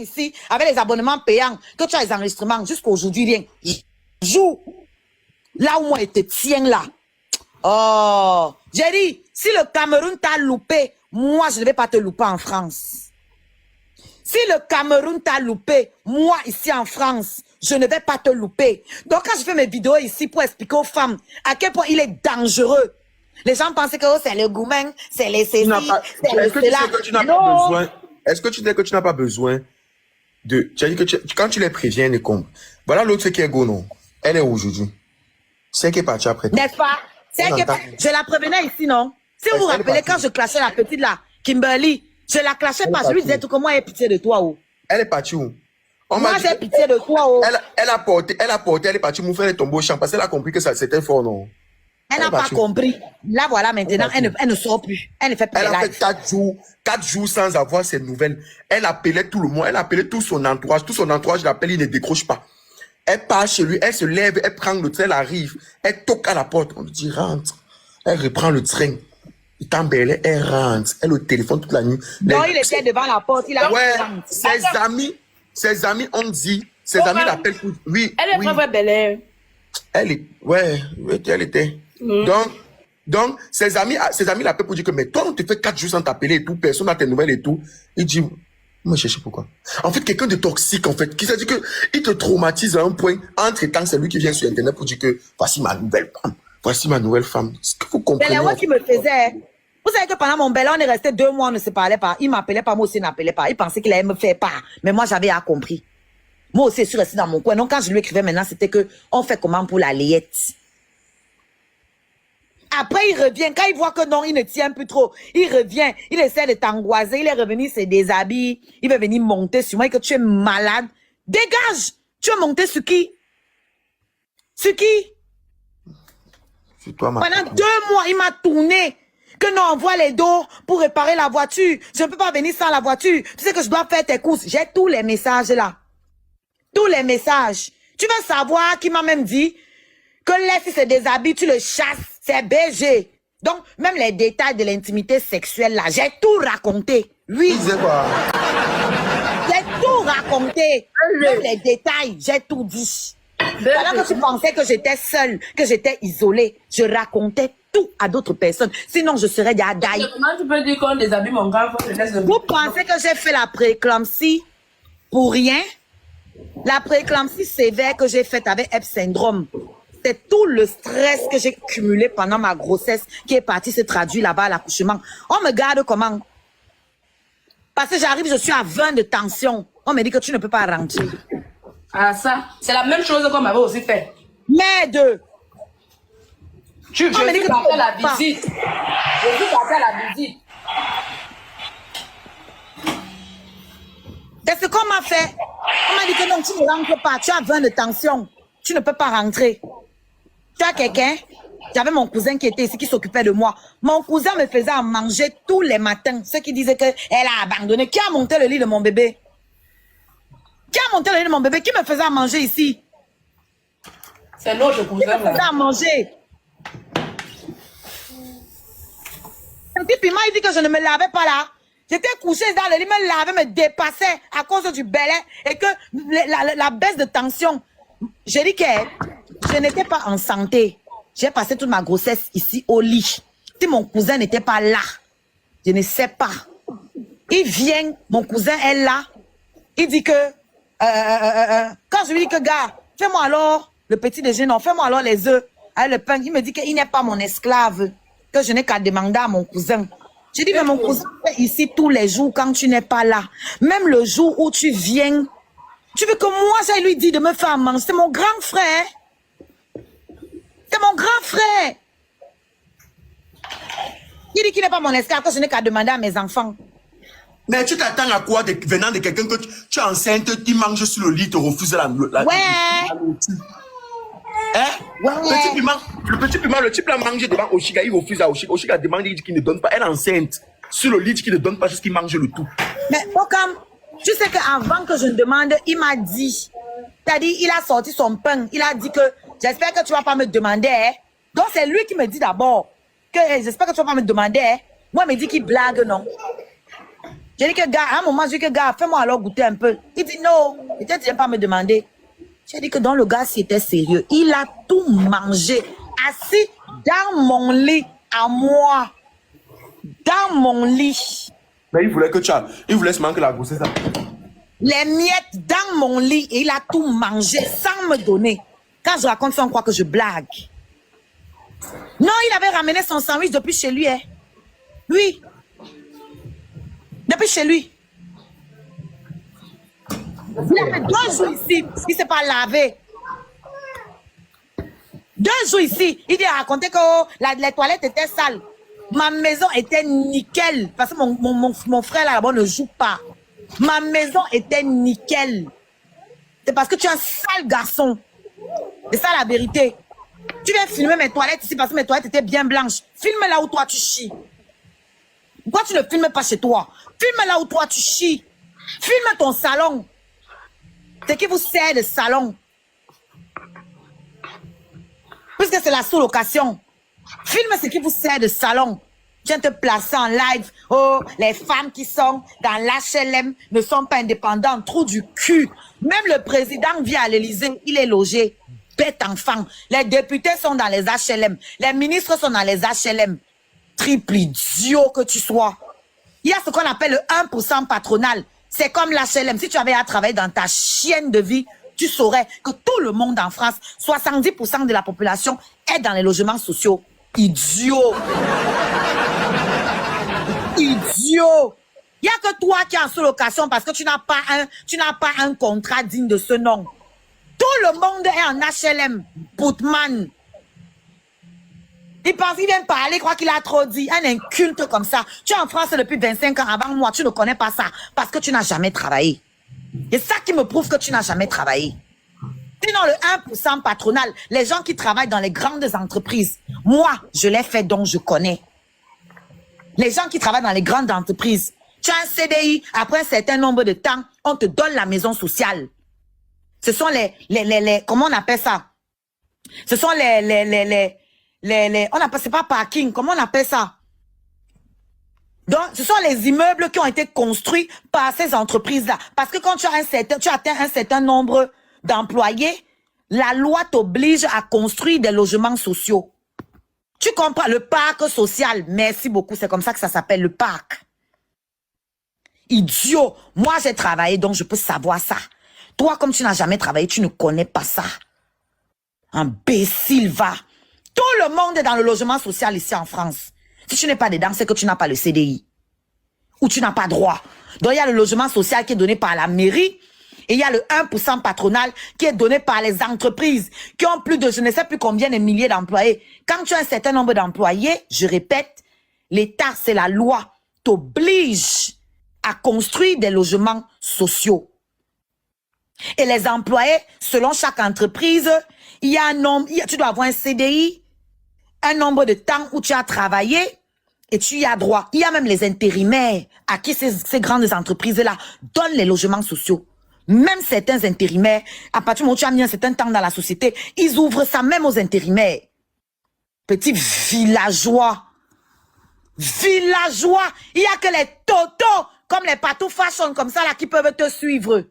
ici, avec les abonnements payants, que tu as les enregistrements, jusqu'aujourd'hui, rien. Joue là où moi, je te tiens là. Oh, j'ai dit, si le Cameroun t'a loupé, moi, je ne vais pas te louper en France. Si le Cameroun t'a loupé, moi, ici en France, je ne vais pas te louper. Donc, quand je fais mes vidéos ici pour expliquer aux femmes à quel point il est dangereux, les gens pensaient que oh, c'est le goumen, c'est les ceci, c'est le cela. Est-ce que tu sais que tu n'as pas besoin de... Tu as dit que quand tu les préviens, les comptes. Voilà l'autre qui est go, non? Elle est aujourd'hui. C'est qui est partie après. N'est-ce pas? Je la prévenais ici, non? Si vous vous rappelez, quand je clashais la petite là, Kimberly, je la clashais pas. Je lui disais tout que moi, j'ai pitié de toi. Oh. Elle est partie où? Moi, j'ai pitié de toi. Oh. Elle a porté, elle est partie me faire tomber au champ parce qu'elle a compris que c'était fort, non? Elle n'a pas compris. Là, voilà, maintenant, elle ne sort plus. Elle ne fait plus de live. Elle a fait 4 jours sans avoir ses nouvelles. Elle appelait tout le monde. Elle appelait tout son entourage. Tout son entourage l'appelle, il ne décroche pas. Elle part chez lui, elle se lève, elle prend le train, elle arrive. Elle toque à la porte. On lui dit, rentre. Elle reprend le train. Il t'embellait, elle rentre. Elle au téléphone toute la nuit. Non, il était devant la porte. Il a ses amis ont dit, ses amis l'appellent pour... Oui, elle est vraiment belle. Elle est... elle était... Donc, ses amis l'appellent pour dire que, mais toi, on te fait 4 jours sans t'appeler et tout, personne n'a tes nouvelles et tout. Il dit, moi, je cherche pourquoi. En fait, quelqu'un de toxique, en fait, qui s'est dit que il te traumatise à un point, entre-temps, c'est lui qui vient sur Internet pour dire que, voici ma nouvelle femme. Voici ma nouvelle femme. Ce que vous comprenez. C'est la voix qui me faisait. Vous savez que pendant mon bel on est resté 2 mois, on ne se parlait pas. Il m'appelait pas, moi aussi, il n'appelait pas. Il pensait qu'il allait me faire part. Mais moi, j'avais compris. Moi aussi, je suis restée dans mon coin. Donc, quand je lui écrivais maintenant, c'était que, on fait comment pour la layette? Après, il revient. Quand il voit que non, il ne tient plus trop, il revient. Il essaie de t'angoiser. Il est revenu, se déshabille. Il va venir monter sur moi et que tu es malade. Dégage! Tu veux monter sur qui? Sur qui? Sur toi, pendant 2 mois, il m'a tourné. Que non, on voit les dos pour réparer la voiture. Je ne peux pas venir sans la voiture. Tu sais que je dois faire tes courses. J'ai tous les messages là. Tous les messages. Tu veux savoir qui m'a même dit que laisse se déshabille, tu le chasses. C'est BG. Donc, même les détails de l'intimité sexuelle, là, j'ai tout raconté. Oui. J'ai tout raconté. Même les détails, j'ai tout dit. Alors que tu pensais que j'étais seule, que j'étais isolée, je racontais tout à d'autres personnes. Sinon, je serais déjà d'ailleurs. Comment tu peux dire qu'on déshabille mon grand frère? Vous pensez que j'ai fait la prééclampsie pour rien? La prééclampsie sévère que j'ai faite avec Ebb syndrome. C'est tout le stress que j'ai cumulé pendant ma grossesse qui est parti se traduire là-bas à l'accouchement. On me garde comment? Parce que j'arrive, je suis à 20 de tension. On me dit que tu ne peux pas rentrer. Ah ça, c'est la même chose qu'on m'avait aussi fait. Merde! Je suis partie à la visite. Je suis partie à la visite. C'est ce qu'on m'a fait. On m'a dit que non, tu ne rentres pas. Tu as 20 de tension. Tu ne peux pas rentrer. Tu as quelqu'un? J'avais mon cousin qui était ici, qui s'occupait de moi. Mon cousin me faisait à manger tous les matins. Ceux qui disaient qu'elle a abandonné. Qui a monté le lit de mon bébé? Qui a monté le lit de mon bébé? Qui me faisait à manger ici? C'est l'autre cousin. Qui me faisait à manger? Un petit piment, il dit que je ne me lavais pas là. J'étais couchée dans le lit, me lavait, me dépassait à cause du belin et que la baisse de tension. J'ai dit que je n'étais pas en santé. J'ai passé toute ma grossesse ici au lit. Si mon cousin n'était pas là, je ne sais pas. Il vient, mon cousin est là. Il dit que, quand je lui dis que, gars, fais-moi alors le petit déjeuner, non, fais-moi alors les œufs avec le pain. Il me dit qu'il n'est pas mon esclave, que je n'ai qu'à demander à mon cousin. J'ai dit, mais mon cousin est ici tous les jours quand tu n'es pas là. Même le jour où tu viens, tu veux que moi, j'aille lui dire de me faire manger. C'est mon grand frère. C'est mon grand frère. Il dit qu'il n'est pas mon esclave, que je n'ai qu'à demander à mes enfants. Mais tu t'attends à quoi venant de quelqu'un que tu es enceinte, qui mange sur le lit, te refuse la nourriture. Hein? Ouais. Le petit piment, le type l'a mangé devant Oshiga, il refuse à Oshiga. Oshiga demande, il dit qu'il ne donne pas. Elle est enceinte. Sur le lit, il dit qu'il ne donne pas, juste qu'il mange le tout. Mais Okam, tu sais qu'avant que je ne demande, il m'a dit, c'est-à-dire, il a sorti son pain, il a dit que j'espère que tu ne vas pas me demander. Hein? Donc, c'est lui qui me dit d'abord que j'espère que tu ne vas pas me demander. Hein? Moi, il me dit qu'il blague, non? J'ai dit que gars, à un moment, j'ai dit que gars, fais-moi alors goûter un peu. Il dit non, peut-être il vient pas me demander. J'ai dit que dans le gars, s'il était sérieux, il a tout mangé, assis dans mon lit, à moi. Dans mon lit. Mais il voulait que il voulait se manquer la grossesse. Les miettes dans mon lit, et il a tout mangé sans me donner. Quand je raconte ça, on croit que je blague. Non, il avait ramené son sandwich depuis chez lui, hein. Oui. Depuis chez lui. Il a fait 2 jours ici. Il ne s'est pas lavé. 2 jours ici. Il dit à raconter que oh, les toilettes étaient sales. Ma maison était nickel. Parce que mon frère là-bas ne joue pas. Ma maison était nickel. C'est parce que tu es un sale garçon. C'est ça la vérité. Tu viens filmer mes toilettes ici parce que mes toilettes étaient bien blanches. Filme là où toi tu chies. Pourquoi tu ne filmes pas chez toi? Filme là où toi tu chies. Filme ton salon. C'est qui vous sert de salon. Puisque c'est la sous-location. Filme ce qui vous sert de salon. Tu viens te placer en live. Oh, les femmes qui sont dans l'HLM ne sont pas indépendantes. Trou du cul. Même le président vient à l'Élysée. Il est logé. Bête enfant. Les députés sont dans les HLM. Les ministres sont dans les HLM. Triple idiot que tu sois. Il y a ce qu'on appelle le 1% patronal. C'est comme l'HLM. Si tu avais à travailler dans ta chienne de vie, tu saurais que tout le monde en France, 70% de la population est dans les logements sociaux. Idiot. Idiot. Il n'y a que toi qui es en sous-location parce que tu n'as pas un contrat digne de ce nom. Tout le monde est en HLM. Putman. Il pense qu'il vient parler, il croit qu'il a trop dit. Un inculte comme ça. Tu es en France depuis 25 ans avant moi, tu ne connais pas ça parce que tu n'as jamais travaillé. Et ça qui me prouve que tu n'as jamais travaillé. Sinon, le 1% patronal, les gens qui travaillent dans les grandes entreprises, moi, je l'ai fait donc je connais. Les gens qui travaillent dans les grandes entreprises, tu as un CDI, après un certain nombre de temps, on te donne la maison sociale. Ce sont les comment on appelle ça? Ce sont on appelle, c'est pas parking, comment on appelle ça? Donc, ce sont les immeubles qui ont été construits par ces entreprises-là. Parce que quand tu atteins un certain nombre d'employés, la loi t'oblige à construire des logements sociaux. Tu comprends? Le parc social. Merci beaucoup. C'est comme ça que ça s'appelle, le parc. Idiot. Moi, j'ai travaillé, donc je peux savoir ça. Toi, comme tu n'as jamais travaillé, tu ne connais pas ça. Imbécile, va. Tout le monde est dans le logement social ici en France. Si tu n'es pas dedans, c'est que tu n'as pas le CDI. Ou tu n'as pas droit. Donc, il y a le logement social qui est donné par la mairie. Et il y a le 1% patronal qui est donné par les entreprises qui ont plus de, je ne sais plus combien de milliers d'employés. Quand tu as un certain nombre d'employés, je répète, l'État, c'est la loi, t'oblige à construire des logements sociaux. Et les employés, selon chaque entreprise, il y a un nombre, tu dois avoir un CDI, un nombre de temps où tu as travaillé et tu y as droit. Il y a même les intérimaires à qui ces grandes entreprises-là donnent les logements sociaux. Même certains intérimaires, à partir du moment où tu as mis un certain temps dans la société, ils ouvrent ça même aux intérimaires. Petits villageois. Villageois. Il n'y a que les totos, comme les patous fashion, comme ça, là, qui peuvent te suivre.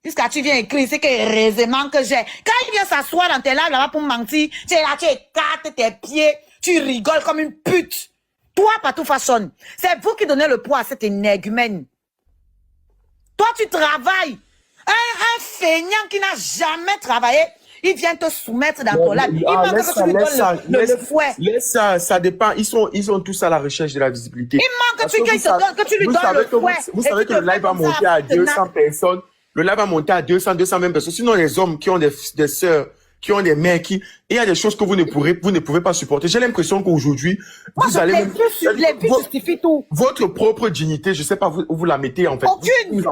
Jusqu'à tu viens écrire, c'est que heureusement que j'ai. Quand il vient s'asseoir dans tes lèvres là-bas pour mentir, tu es là, tu écartes tes pieds, tu rigoles comme une pute. Toi, patou fashion, c'est vous qui donnez le poids à cet énergumène. Toi, tu travailles. Un feignant qui n'a jamais travaillé, il vient te soumettre dans ton lab. Il manque que tu lui donnes le fouet. Laisse ça, ça dépend. Ils sont tous à la recherche de la visibilité. Il manque que tu lui donnes le fouet. Vous savez que le live va monter à 200 personnes. Le live va monter à 200, 220 personnes. Sinon, les hommes qui ont des sœurs, qui ont des mères, il y a des choses que vous ne pouvez pas supporter. J'ai l'impression qu'aujourd'hui, vous allez... Les vues justifient tout. Votre propre dignité, je sais pas où vous la mettez, en fait. Aucune.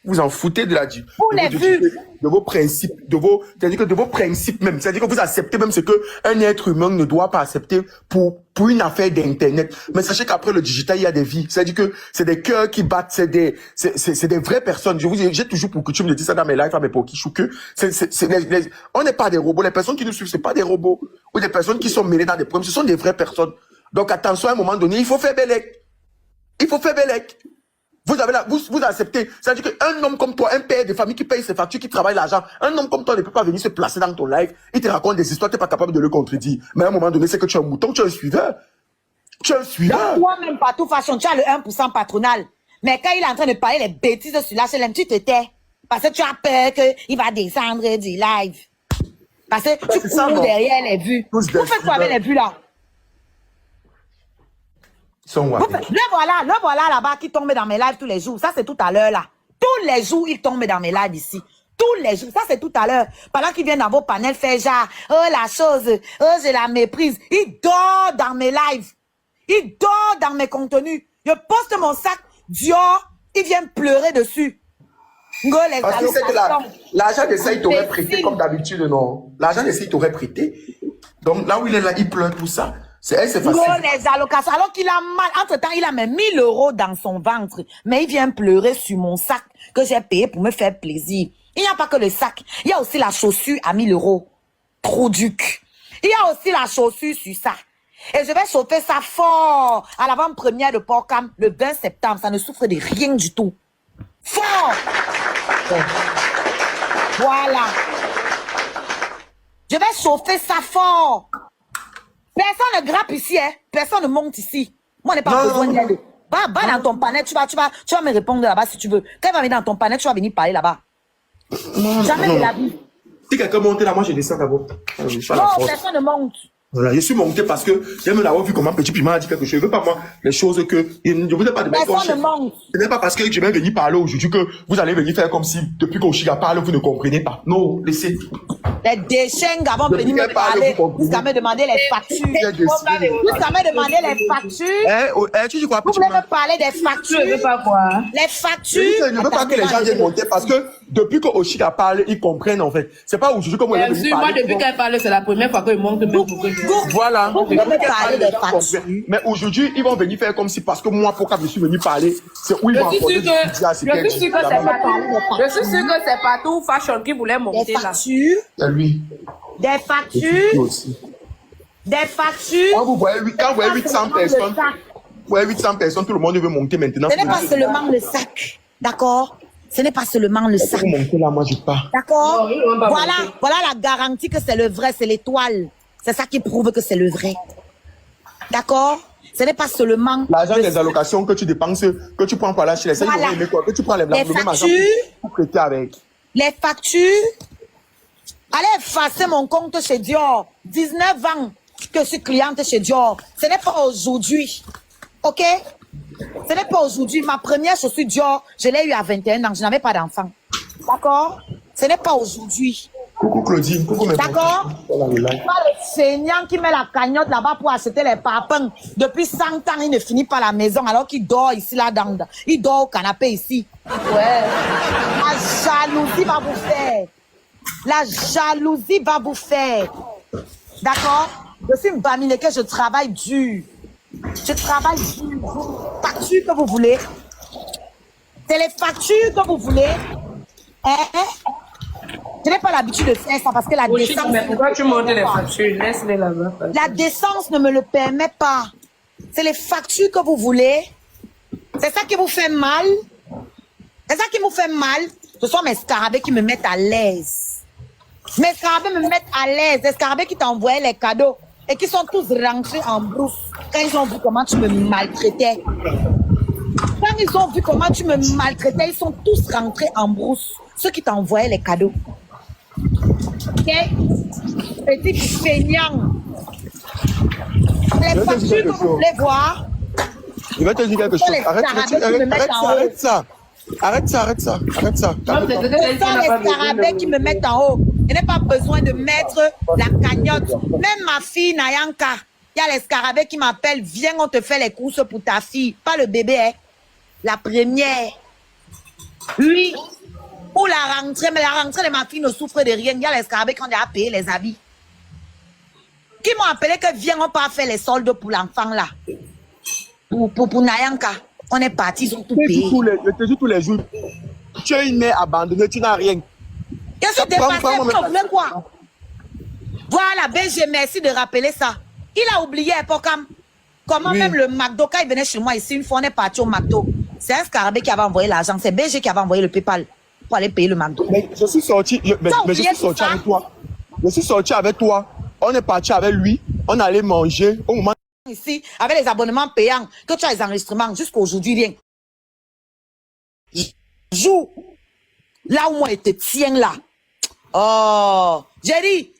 Vous en foutez de la de vos principes, c'est-à-dire que de vos principes même. C'est-à-dire que vous acceptez même ce que un être humain ne doit pas accepter pour une affaire d'internet. Mais sachez qu'après le digital, il y a des vies. C'est-à-dire que c'est des cœurs qui battent, c'est des vraies personnes. J'ai toujours pour coutume de dire ça dans mes lives, à mes pokichou, que on n'est pas des robots. Les personnes qui nous suivent, c'est pas des robots. Ou des personnes qui sont mêlées dans des problèmes. Ce sont des vraies personnes. Donc attention, à un moment donné, il faut faire bellec. Il faut faire bellec. Vous acceptez. C'est-à-dire qu'un homme comme toi, un père de famille qui paye ses factures, qui travaille l'argent, un homme comme toi ne peut pas venir se placer dans ton live. Il te raconte des histoires, tu n'es pas capable de le contredire. Mais à un moment donné, c'est que tu es un mouton, tu es un suiveur. Tu es un suiveur. Toi-même, par toute façon, tu as le 1% patronal. Mais quand il est en train de parler les bêtises sur l'HLM, tu te tais. Parce que tu as peur qu'il va descendre du live. Parce que tu cours derrière les vues. Vous faites quoi avec les vues là? Le voilà là-bas qui tombe dans mes lives tous les jours. Ça, c'est tout à l'heure là. Tous les jours, il tombe dans mes lives ici. Tous les jours. Ça, c'est tout à l'heure. Pendant qu'il vient dans vos panels faire genre, oh la chose, oh je la méprise. Il dort dans mes lives. Il dort dans mes contenus. Je poste mon sac Dior, il vient pleurer dessus. Parce que c'est que l'argent de ça, il t'aurait prêté comme d'habitude, non? L'argent de ça, il t'aurait prêté. Donc là où il est là, il pleure pour ça. C'est facile. Les allocations. Alors qu'il a mal. Entre-temps, il a mis 1000 € dans son ventre. Mais il vient pleurer sur mon sac que j'ai payé pour me faire plaisir. Il n'y a pas que le sac. Il y a aussi la chaussure à 1000 €. Trop duc. Il y a aussi la chaussure sur ça. Et je vais chauffer ça fort à l'avant-première de Portcam le 20 septembre. Ça ne souffre de rien du tout. Fort. Voilà. Je vais chauffer ça fort. Personne ne grappe ici, hein. Personne ne monte ici. Moi, on n'a pas besoin d'aide. Va dans ton panel, tu vas me répondre là-bas si tu veux. Quand il va venir dans ton panel, tu vas venir parler là-bas. Jamais de la vie. Si quelqu'un monte là, moi je descends d'abord. Non, personne ne monte. Voilà, je suis monté parce que j'aime l'avoir vu comment Petit Piment a dit quelque chose. Je ne veux pas, moi, les choses que. Je ne vous ai pas de personne ne monte. Ce n'est pas parce que je vais venir parler aujourd'hui que vous allez venir faire comme si, depuis qu'Oshiga parle, vous ne comprenez pas. Non, laissez. Les déchets, avant de venir me parler, jusqu'à me demander les factures. Jusqu'à me demander les factures. Tu dis quoi, vous voulez me parler des factures? Je ne veux pas quoi. Les factures. Je ne veux pas que les gens viennent monter parce que depuis qu'Oshiga parle, ils comprennent en fait. C'est pas aujourd'hui comme on est venu parler. Moi, depuis qu'elle parle, c'est la première fois qu'il monte même pour que je. Voilà. Vous voulez me parler des factures. Mais aujourd'hui, ils vont venir faire comme si, parce que moi, pourquoi je suis venu parler, c'est où ils vont apporter du Je suis sûr que c'est partout Fashion qui voulait monter là. Des factures. C'est lui. Des factures. Des factures. Quand vous voyez 800 personnes, vous voyez 800 personnes, tout le monde veut monter maintenant. Ce n'est pas seulement le sac. D'accord? Ce n'est pas seulement le sac. Vous montez là, moi, je pars. D'accord? Voilà la garantie que c'est le vrai, c'est l'étoile. C'est ça qui prouve que c'est le vrai. D'accord? Ce n'est pas seulement... L'argent des allocations que tu dépenses, que tu prends par là chez les gens, que tu prends le même argent pour prêter avec. Les factures. Allez effacer mon compte chez Dior. 19 ans que je suis cliente chez Dior. Ce n'est pas aujourd'hui. OK? Ce n'est pas aujourd'hui. Ma première chaussure Dior, je l'ai eu à 21 ans. Je n'avais pas d'enfant. D'accord? Ce n'est pas aujourd'hui. Coucou Claudine, coucou mes d'accord? Pas le seigneur qui met la cagnotte là-bas pour acheter les papins. Depuis 100 ans, il ne finit pas la maison alors qu'il dort ici là-dedans. Il dort au canapé ici. Ouais. La jalousie va vous faire. La jalousie va vous faire. D'accord? Je suis une bamine que je travaille dur. Je travaille dur. Factures que vous voulez. C'est les factures que vous voulez. Je n'ai pas l'habitude de faire ça parce que la décence... Mais pourquoi tu montes les factures? Laisse-les là-bas. La décence ne me le permet pas. C'est les factures que vous voulez. C'est ça qui vous fait mal. C'est ça qui vous fait mal. Ce sont mes scarabées qui me mettent à l'aise. Mes scarabées me mettent à l'aise. Les scarabées qui t'envoyaient les cadeaux et qui sont tous rentrés en brousse quand ils ont vu comment tu me maltraitais. Quand ils ont vu comment tu me maltraitais, ils sont tous rentrés en brousse. Ceux qui t'envoyaient les cadeaux. Ok? Petit feignant. Les factures que vous voulez voir. Je vais te dire quelque chose. Arrête ça. Arrête ça. Ce sont les scarabées qui me mettent en haut. Je n'ai pas besoin de mettre la cagnotte. Même ma fille Nayanka, il y a les scarabées qui m'appellent. Viens, on te fait les courses pour ta fille. Pas le bébé, hein. La première. Oui. Pour la rentrée, mais la rentrée de ma fille ne souffre de rien. Il y a les scarabées qui ont déjà payé les habits. Qui m'ont appelé que viens, on part faire les soldes pour l'enfant là. Pour Nayanka. On est partis, ils ont tout payé. Je te dis tous les jours. Tu es une mère abandonnée, tu n'as rien. Je suis dépassée, vous voulez quoi? Voilà, BG, merci de rappeler ça. Il a oublié, comment même le McDo, quand il venait chez moi ici, une fois on est parti au McDo. C'est un scarabée qui avait envoyé l'argent. C'est BG qui avait envoyé le PayPal pour aller payer le McDo. Mais je suis sorti, mais je suis sorti avec toi. Je suis sorti avec toi. On est parti avec lui. On allait manger. Au moment Ici, avec les abonnements payants, que tu as les enregistrements, jusqu'aujourd'hui, rien. Joue là où moi, il te tient là. Oh, j'ai dit,